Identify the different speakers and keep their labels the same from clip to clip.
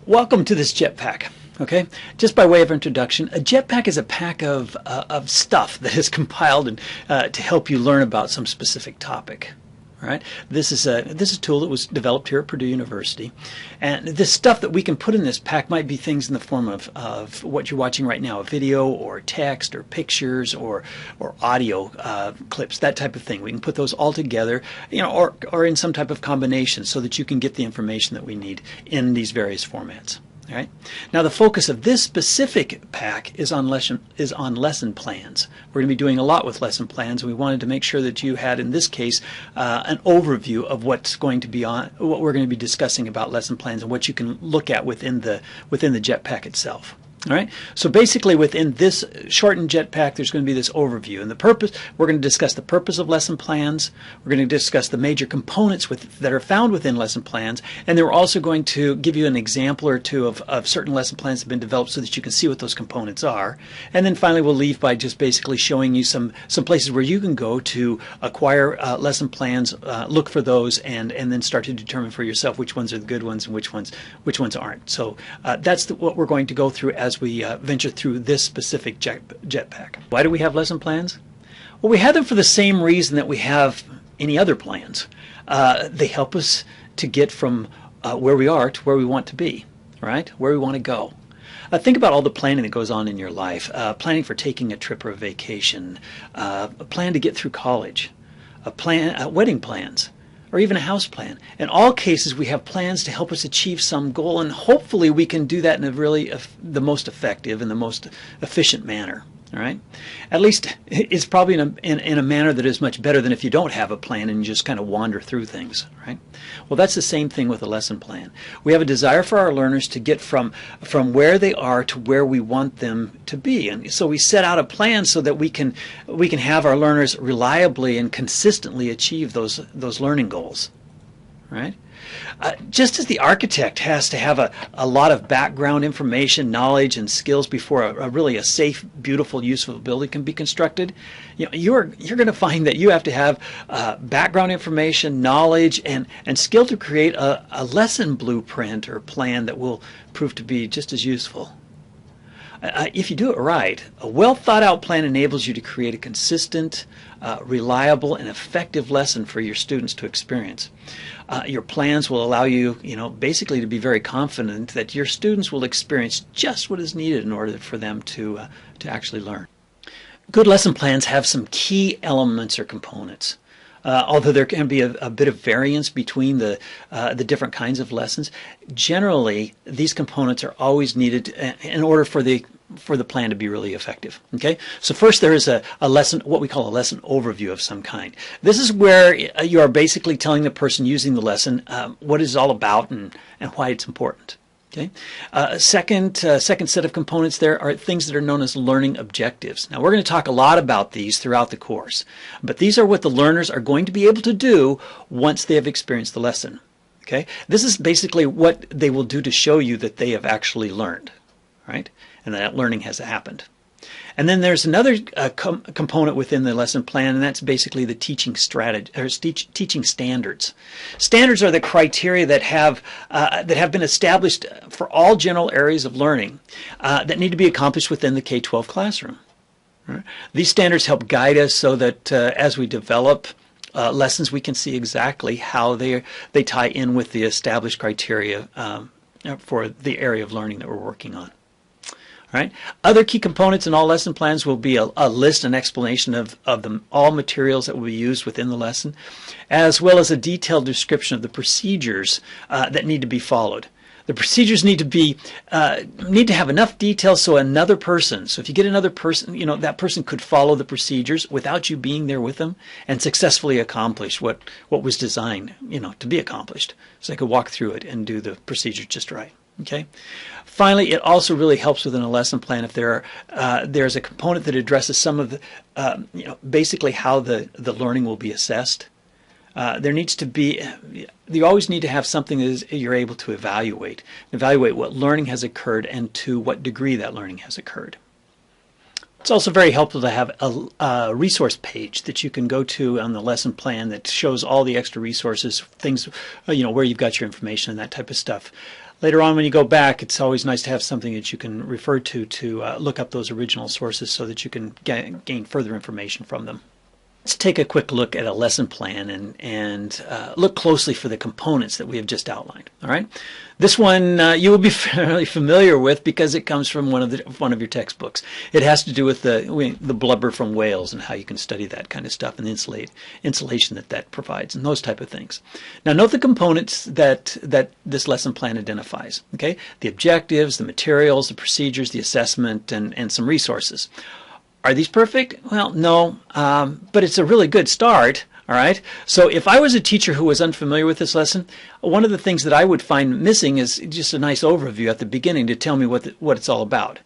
Speaker 1: Welcome to this jetpack. Okay, just by way of introduction, a jetpack is a pack of stuff that is compiled to help you learn about some specific topic. All right, this is a tool that was developed here at Purdue University, and this stuff that we can put in this pack might be things in the form of what you're watching right now, a video or text or pictures or audio clips, that type of thing. We can put those all together, or in some type of combination, so that you can get the information that we need in these various formats. All right. Now the focus of this specific pack is on lesson plans. We're going to be doing a lot with lesson plans. We wanted to make sure that you had, in this case, an overview of what we're going to be discussing about lesson plans and what you can look at within the jetpack itself. All right. So basically, within this shortened jetpack, there's going to be this overview, and the purpose. We're going to discuss the purpose of lesson plans. We're going to discuss the major components that are found within lesson plans, and then we're also going to give you an example or two of certain lesson plans that have been developed so that you can see what those components are. And then finally, we'll leave by just basically showing you some places where you can go to acquire lesson plans, look for those, and then start to determine for yourself which ones are the good ones and which ones aren't. So that's what we're going to go through as we venture through this specific jetpack. Why do we have lesson plans? Well, we have them for the same reason that we have any other plans. They help us to get from where we are to where we want to be, right? Where we want to go. Think about all the planning that goes on in your life. Planning for taking a trip or a vacation, a plan to get through college, wedding plans, or even a house plan. In all cases, we have plans to help us achieve some goal, and hopefully we can do that in a really the most effective and the most efficient manner. All right, at least it's probably in a manner that is much better than if you don't have a plan and you just kind of wander through things. Right? Well, that's the same thing with a lesson plan. We have a desire for our learners to get from where they are to where we want them to be, and so we set out a plan so that we can have our learners reliably and consistently achieve those learning goals. Right? Just as the architect has to have a lot of background information, knowledge, and skills before a safe, beautiful, useful building can be constructed, you're going to find that you have to have background information, knowledge, and skill to create a lesson blueprint or plan that will prove to be just as useful. If you do it right, a well thought out plan enables you to create a consistent, reliable, and effective lesson for your students to experience. Your plans will allow you, basically to be very confident that your students will experience just what is needed in order for them to actually learn. Good lesson plans have some key elements or components. Although there can be a bit of variance between the different kinds of lessons, generally these components are always needed in order for the plan to be really effective. Okay, so first there is a lesson, what we call a lesson overview of some kind. This is where you are basically telling the person using the lesson what it's all about and why it's important. Okay. Second set of components there are things that are known as learning objectives. Now we're going to talk a lot about these throughout the course, but these are what the learners are going to be able to do once they have experienced the lesson. Okay. This is basically what they will do to show you that they have actually learned, right? And that learning has happened. And then there's another component within the lesson plan, and that's basically the teaching strategy or teaching standards. Standards are the criteria that have been established for all general areas of learning that need to be accomplished within the K-12 classroom. Right? These standards help guide us so that as we develop lessons, we can see exactly how they tie in with the established criteria for the area of learning that we're working on. Right. Other key components in all lesson plans will be a list and explanation of all materials that will be used within the lesson, as well as a detailed description of the procedures that need to be followed. The procedures need to have enough detail so another person, so if you get another person, that person could follow the procedures without you being there with them and successfully accomplish what was designed, to be accomplished. So they could walk through it and do the procedure just right. Okay. Finally, it also really helps within a lesson plan if there's a component that addresses some of the, basically how the learning will be assessed. You always need to have something that you're able to evaluate what learning has occurred and to what degree that learning has occurred. It's also very helpful to have a resource page that you can go to on the lesson plan that shows all the extra resources, things, where you've got your information and that type of stuff. Later on when you go back, it's always nice to have something that you can refer to look up those original sources so that you can gain further information from them. Let's take a quick look at a lesson plan and look closely for the components that we have just outlined. All right, this one you will be fairly familiar with because it comes from one of your textbooks. It has to do with the blubber from whales and how you can study that kind of stuff and the insulation that provides and those type of things. Now note the components that this lesson plan identifies. Okay, the objectives, the materials, the procedures, the assessment, and some resources. Are these perfect? Well, no, but it's a really good start, all right? So if I was a teacher who was unfamiliar with this lesson, one of the things that I would find missing is just a nice overview at the beginning to tell me what it's all about.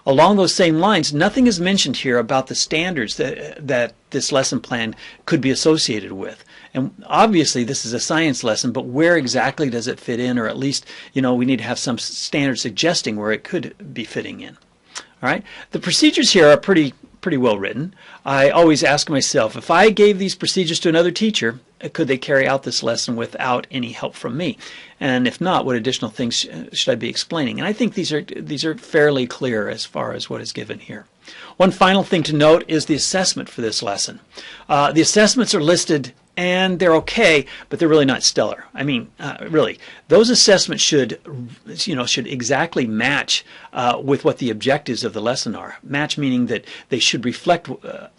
Speaker 1: Along those same lines, nothing is mentioned here about the standards that this lesson plan could be associated with. And obviously this is a science lesson, but where exactly does it fit in? Or at least, we need to have some standards suggesting where it could be fitting in. All right. The procedures here are pretty well written. I always ask myself, if I gave these procedures to another teacher, could they carry out this lesson without any help from me? And if not, what additional things should I be explaining? And I think these are fairly clear as far as what is given here. One final thing to note is the assessment for this lesson. The assessments are listed and they're okay, but they're really not stellar. I mean, really, those assessments should exactly match with what the objectives of the lesson are. Match meaning that they should reflect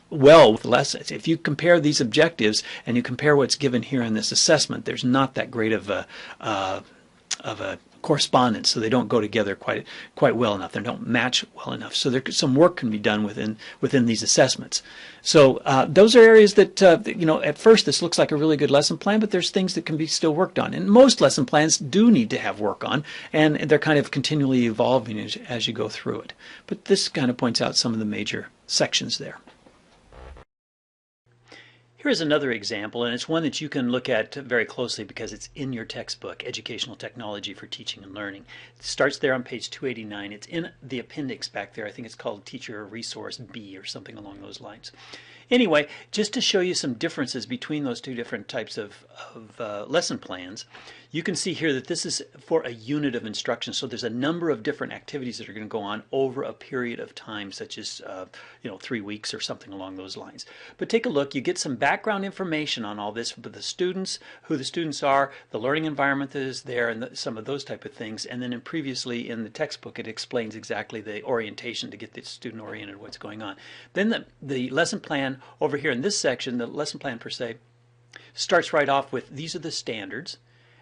Speaker 1: well with the lessons. If you compare these objectives and you compare what's given here in this assessment, there's not that great of a correspondence, so they don't go together quite well enough. They don't match well enough. So some work can be done within these assessments. So those are areas that at first this looks like a really good lesson plan, but there's things that can be still worked on. And most lesson plans do need to have work on, and they're kind of continually evolving as you go through it. But this kind of points out some of the major sections there. Here's another example, and it's one that you can look at very closely because it's in your textbook, Educational Technology for Teaching and Learning. It starts there on page 289. It's in the appendix back there. I think it's called Teacher Resource B or something along those lines. Anyway, just to show you some differences between those two different types of lesson plans, you can see here that this is for a unit of instruction. So there's a number of different activities that are going to go on over a period of time, such as 3 weeks or something along those lines. But take a look. You get some background information on all this, but the students, who the students are, the learning environment that is there, and some of those type of things. And then previously in the textbook, it explains exactly the orientation to get the student oriented, what's going on. Then the lesson plan over here in this section, the lesson plan per se, starts right off with these are the standards.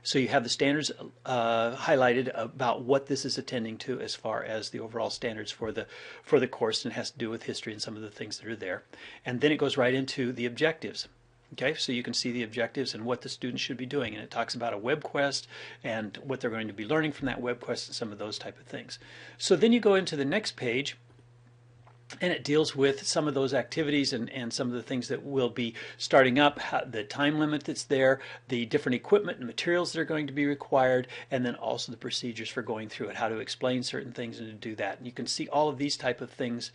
Speaker 1: So you have the standards highlighted about what this is attending to as far as the overall standards for the course, and it has to do with history and some of the things that are there. And then it goes right into the objectives. Okay, so you can see the objectives and what the students should be doing, and it talks about a web quest and what they're going to be learning from that web quest and some of those type of things. So then you go into the next page, and it deals with some of those activities and some of the things that will be starting up, the time limit that's there, the different equipment and materials that are going to be required, and then also the procedures for going through it, how to explain certain things and to do that. And you can see all of these type of things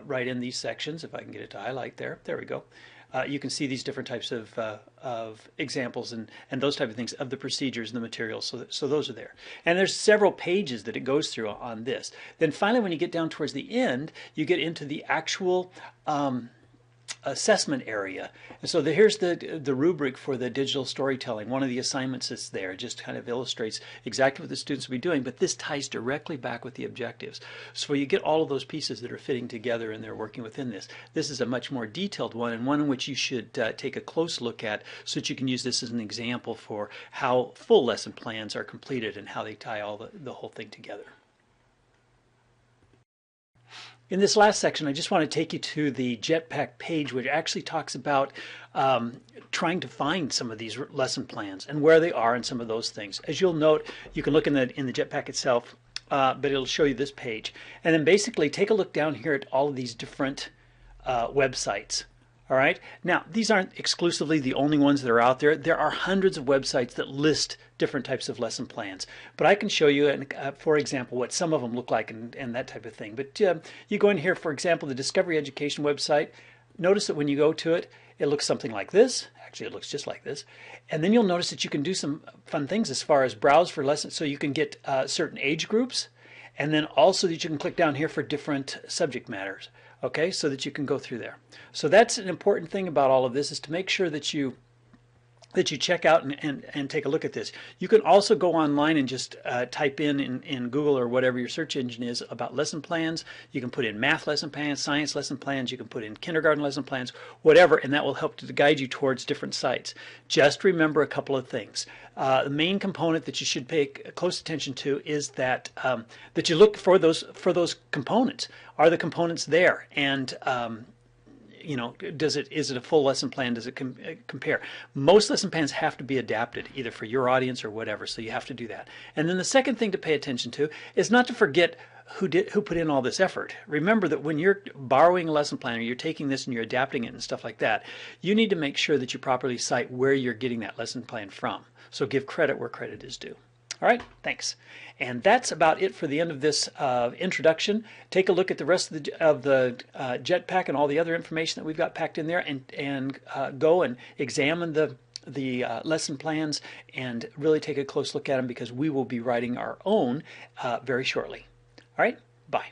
Speaker 1: right in these sections. If I can get it to highlight there. There we go. You can see these different types of examples and those type of things of the procedures and the materials. So those are there. And there's several pages that it goes through on this. Then finally, when you get down towards the end, you get into the actual assessment area. And so here's the rubric for the digital storytelling. One of the assignments that's there just kind of illustrates exactly what the students will be doing, but this ties directly back with the objectives. So you get all of those pieces that are fitting together and they're working within this. This is a much more detailed one, and one in which you should take a close look at so that you can use this as an example for how full lesson plans are completed and how they tie all the whole thing together. In this last section, I just want to take you to the JetPack page, which actually talks about trying to find some of these lesson plans and where they are and some of those things. As you'll note, you can look in the JetPack itself, but it'll show you this page. And then basically take a look down here at all of these different websites. All right. Now, these aren't exclusively the only ones that are out there. There are hundreds of websites that list different types of lesson plans. But I can show you, for example, what some of them look like and that type of thing. But you go in here, for example, the Discovery Education website. Notice that when you go to it, it looks something like this. Actually, it looks just like this. And then you'll notice that you can do some fun things as far as browse for lessons, so you can get certain age groups, and then also that you can click down here for different subject matters, okay, so that you can go through there. So that's an important thing about all of this, is to make sure that you check out and take a look at this. You can also go online and just type in Google or whatever your search engine is about lesson plans. You can put in math lesson plans, science lesson plans, you can put in kindergarten lesson plans, whatever, and that will help to guide you towards different sites. Just remember a couple of things. The main component that you should pay close attention to is that that you look for those components. Are the components there? And you know, is it a full lesson plan? Does it compare? Most lesson plans have to be adapted either for your audience or whatever, so you have to do that. And then the second thing to pay attention to is not to forget who put in all this effort. Remember that when you're borrowing a lesson plan or you're taking this and you're adapting it and stuff like that, you need to make sure that you properly cite where you're getting that lesson plan from. So give credit where credit is due. All right, thanks. And that's about it for the end of this introduction. Take a look at the rest of the JetPack and all the other information that we've got packed in there, and go and examine the lesson plans and really take a close look at them, because we will be writing our own very shortly. All right, bye.